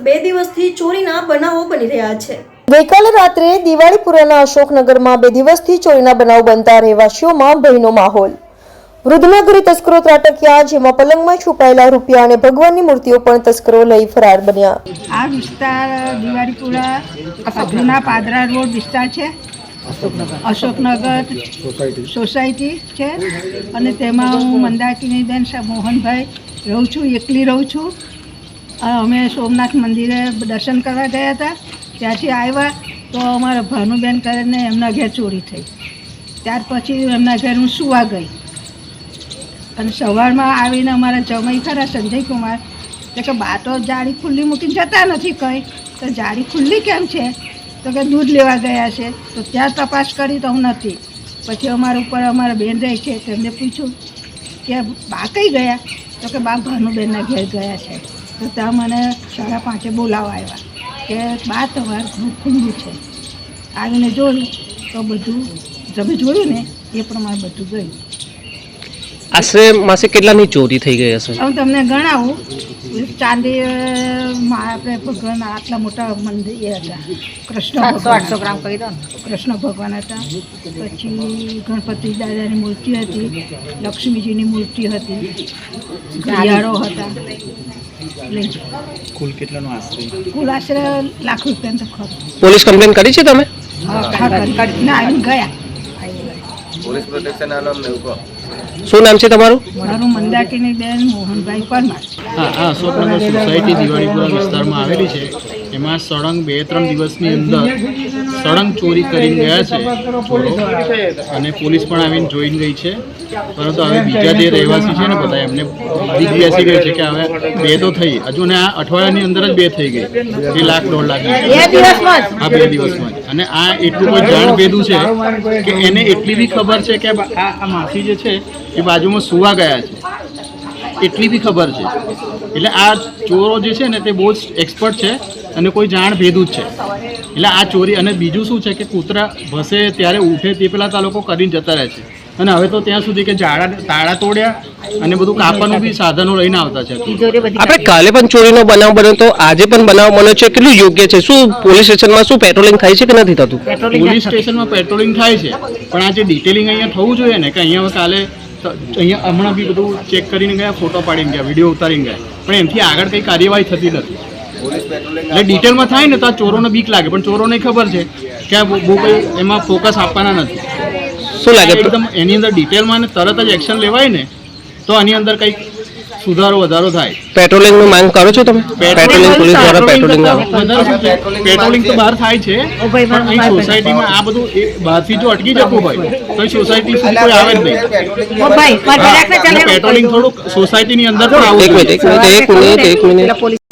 2 દિવસથી ચોરીના બનાવો બની રહ્યા છે। ગઈકાલે રાત્રે દિવાળીપુરાના અશોકનગરમાં 2 દિવસથી ચોરીના બનાવ બનતા રહેવાસીઓમાં ભયનો માહોલ। વૃદ્ધના ઘરે તસ્કરો ત્રાટક્યા, જેમાં પલંગમાં છુપાયેલા રૂપિયા અને ભગવાનની મૂર્તિઓ પણ તસ્કરો લઈ ફરાર બન્યા। આ વિસ્તાર દિવાળીપુરા જૂના પાદરા રોડ વિસ્તાર છે, અશોકનગર સોસાયટી છે અને તેમાં હું મંદાકિનીબેન મોહનભાઈ રહું છું, એકલી રહું છું। અમે સોમનાથ મંદિરે દર્શન કરવા ગયા હતા, ત્યાંથી આવ્યા તો અમારા ભાનુબેન કરીને એમના ઘેર ચોરી થઈ। ત્યાર પછી એમના ઘેર હું સુવા ગઈ અને સવારમાં આવીને અમારા જમાઈ ખરા સંજયકુમાર કે બા તો જાળી ખુલ્લી મૂકીને જતા નથી, કંઈ તો જાળી ખુલ્લી કેમ છે? તો કે દૂધ લેવા ગયા છે। તો ત્યાં તપાસ કરી તો હું નથી। પછી અમારા ઉપર અમારા બેન રહે છે, તેમને પૂછ્યું કે બા કઈ ગયા? તો કે બા ભાનુબેનના ઘેર ગયા છે। તો ત્યાં મને 5:30 બોલાવવા આવ્યા કે બા તમારું ઘર ખુલ્લું છે। આવીને જોયું તો બધું તમે જોયું ને એ પ્રમાણે બધું ગયું। આશરે માસે કેટલાની ચોરી થઈ ગઈ હશે? હું તમને ગણાવું। ચાંદી આપણે ભગવાન આટલા મોટા મંદિર હતા, કૃષ્ણ 800 ગ્રામ કહી દો, કૃષ્ણ ભગવાન હતા, પછી ગણપતિ દાદાની મૂર્તિ હતી, લક્ષ્મીજીની મૂર્તિ હતી, ઘડિયાળો હતા। કુલ કેટલાનો આશરે? કુલ આશરે લાખ રૂપિયા તો ખરું। પોલીસ કમ્પ્લેન કરી છે તમે? ના આવીને ગયા। પોલીસ પ્રોટેક્શન આલમ ને ઉકો શું નામ છે તમારું? મારું મંદાકિનીબેન મોહનભાઈ પરમાર। હા, આ અશોકનગર સોસાયટી દિવાળીપુરા વિસ્તારમાં આવેલી છે। એમાં સળંગ 2-3 દિવસની અંદર સળંગ ચોરી કરીને ગયા છે ચોરો, અને પોલીસ પણ આવીને જોઈને ગઈ છે। પરંતુ હવે બીજા જે રહેવાસી છે ને બધા એમને બીક બેસી ગઈ છે કે હવે 2 તો થઈ, હજુ ને આ અઠવાડિયાની અંદર જ 2 થઈ ગઈ, 1 લાખ 1.5 લાખ આ 2 દિવસમાં જ। અને આ એટલું કોઈ જાણ ભેદું છે કે એને એટલી બી ખબર છે કે આ માસી જે છે એ બાજુમાં સુવા ગયા છે, એટલી બી ખબર છે। એટલે આ ચોરો જે છે ને તે બહુ જ એક્સપર્ટ છે અને કોઈ જાણ ભેદું જ છે। એટલે આ ચોરી, અને બીજું શું છે કે કૂતરા ભસે ત્યારે ઉઠે તે પહેલાં તો આ લોકો કરીને જતા રહે છે। અને હવે તો ત્યાં સુધી કે તાળા તોડ્યા અને બધું કાપવાનું બી સાધનો લઈને આવતા છે। આપણે કાલે પણ ચોરીનો બનાવ બન્યો તો આજે પણ બનાવ બન્યો છે, કેટલું યોગ્ય છે? શું પોલીસ સ્ટેશનમાં શું પેટ્રોલિંગ થાય છે કે નથી થતું? પોલીસ સ્ટેશનમાં પેટ્રોલિંગ થાય છે, પણ આ જે ડિટેલિંગ અહીંયા થવું જોઈએ ને, કે અહીંયા કાલે અહીંયા હમણાં બી બધું ચેક કરીને ગયા, ફોટો પાડીને ગયા, વિડીયો ઉતારીને ગયા, પણ એનાથી આગળ કંઈ કાર્યવાહી થતી નથી। એટલે ડિટેલમાં થાય ને તો આ ચોરોને બીક લાગે, પણ ચોરોને ખબર છે કે આ બહુ કંઈ એમાં ફોકસ આપવાના નથી। શું લાગે એકદમ એની અંદર ડિટેલમાં ને તરત જ એક્શન લેવાય ને તો આની અંદર કંઈક સુધારો વધારો થાય। પેટ્રોલિંગની માંગ કરો છો તમે? પેટ્રોલિંગ પોલીસ દ્વારા પેટ્રોલિંગ તો બહાર થાય છે, પણ અહીં સોસાયટીમાં આ બધું બહારથી જો અટકી જતું હોય તો એ સોસાયટી સુધી કોઈ આવે જ નહીં। પેટ્રોલિંગ થોડુંક સોસાયટીની અંદર પણ આવું। એક મિનિટ